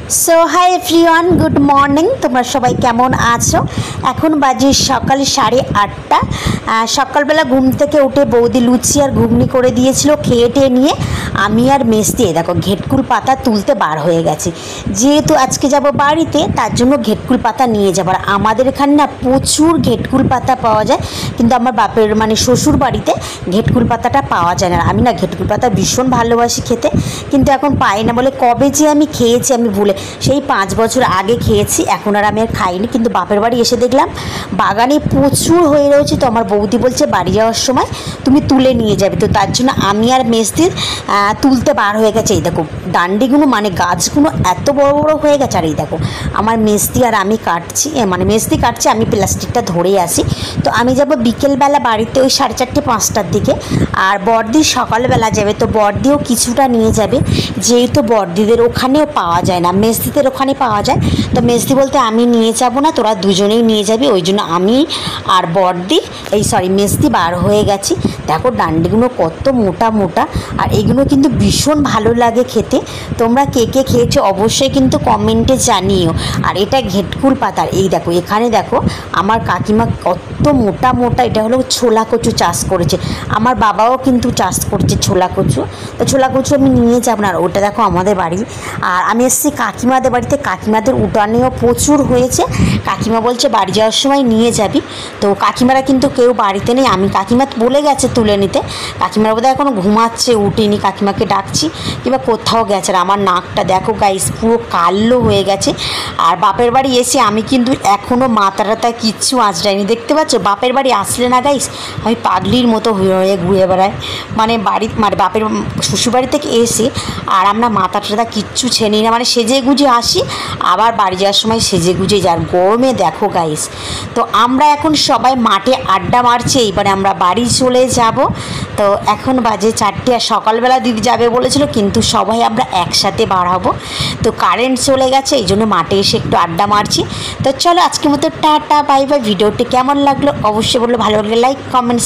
सो high everyone good morning तुम्हारा सबाई केमन आछो। एखन बाजे सकाल 8:30 सकाल बेला घुम थेके उठे बौदी लुचि और घुगनी करे दिएछिलो खेये टेये निये आमी और मेस्ती देखो घेटकुल पाता तुलते बार हये गेছি जेहेतु आज के जाबो बाड़ीते तार जोन्नो घेटकुल पाता निये जाबो। और आमादेर एखाने ना प्रचुर घेटकुल पाता पाওয়া যায় किन्तु आमार बापेर माने शशुर बाड़ीते घेटकुल पाताटा पाওয়া যায় ना। आमी ना घेटकुल पाता भीषण भालोबासि खेते किन्तु एखन पाई ना बोले कबे जे आमी खेয়েছি आमी भूले সেই 5 বছর আগে খেয়েছি এখন আর আমি আর খাইনি। কিন্তু বাপের বাড়ি এসে দেখলাম বাগানে প্রচুর হয়ে রয়েছে। তো আমার বৌদি বলছে বাড়ি যাওয়ার সময় তুমি তুলে নিয়ে যাবে। তো তার জন্য আমি আর মেজদির তুলতে বার হয়ে গেছে। এই দেখো ডান্ডিগুলো মানে গাছগুলো এত বড় বড় হয়ে গেছে। আর এই দেখো আমার মেজদি আর আমি কাটছি মানে মেজদি কাটছে আমি প্লাস্টিকটা ধরে আসি। তো আমি যাব বিকেলবেলা বাড়িতে ওই 4:30 5টার দিকে। আর বড়দি সকালবেলা যাবে। তো বড়দিও কিছুটা নিয়ে যাবে যেহেতু বড়দিদের ওখানেও পাওয়া যায় না মেজদিদের ওখানে পাওয়া যায়। তো মেজদি বলতে আমি নিয়ে যাব না তোরা দুজনেই নিয়ে যাবি। ওই জন্য আমি আর বড়দি মেজদি বার হয়ে গেছি। দেখো ডান্ডিগুলো কত মোটা মোটা আর এগুলো কিন্তু ভীষণ ভালো লাগে খেতে। তোমরা কে কে খেয়েছো অবশ্যই কিন্তু কমেন্টে জানিও। আর এটা ঘেটকুল পাতার এই দেখো এখানে দেখো আমার কাকিমা কত মোটা মোটা এটা হলো ছোলা কচু চাষ করেছে। আমার বাবাও কিন্তু চাষ করছে ছোলা কচু। তো ছোলা কচু আমি নিয়ে যাব না। আর ওটা দেখো আমাদের বাড়ি। আর আমি এসেছি কাকিমাদের বাড়িতে কাকিমাদের উঠানেও প্রচুর হয়েছে। কাকিমা বলছে বাড়ি যাওয়ার সময় নিয়ে যাবি। তো কাকিমারা কিন্তু কেউ বাড়িতে নেই। আমি কাকিমা বলে গেছে তুলে নিতে। কাকিমার বোধহয় এখনও ঘুমাচ্ছে উঠিনি। কাকিমাকে ডাকছি কিংবা কোথাও গেছে। আর আমার নাকটা দেখো গাইস পুরো কালো হয়ে গেছে। আর বাপের বাড়ি এসে আমি কিন্তু এখনও মাথা টাথা কিচ্ছু আঁচড়াইনি। দেখতে পাচ্ছ বাপের বাড়ি আসলে না গাইস আমি পাগলির মতো হয়ে ঘুরে বেড়াই। মানে বাপের শ্বশুরবাড়ি থেকে এসে আর আমরা মাথা টাথা কিচ্ছু ছেনি না মানে সেজে গুজে আসি আবার বাড়ি যাওয়ার সময় সেজে গুজে যার গরমে দেখো গাইস। তো আমরা এখন সবাই মাঠে আড্ডা মারছি। এইবারে আমরা বাড়ি চলে যাব। তো এখন বাজে 4টে। আর সকালবেলা দিদি যাবে বলেছিল কিন্তু সবাই আমরা একসাথে বার হব। তো কারেন্ট চলে গেছে এই জন্য মাঠে এসে একটু আড্ডা মারছি। তো চলো আজকের মতো টাটা বাই বাই। ভিডিওটি কেমন লাগলো অবশ্যই বললো। ভালো লাগলে লাইক কমেন্ট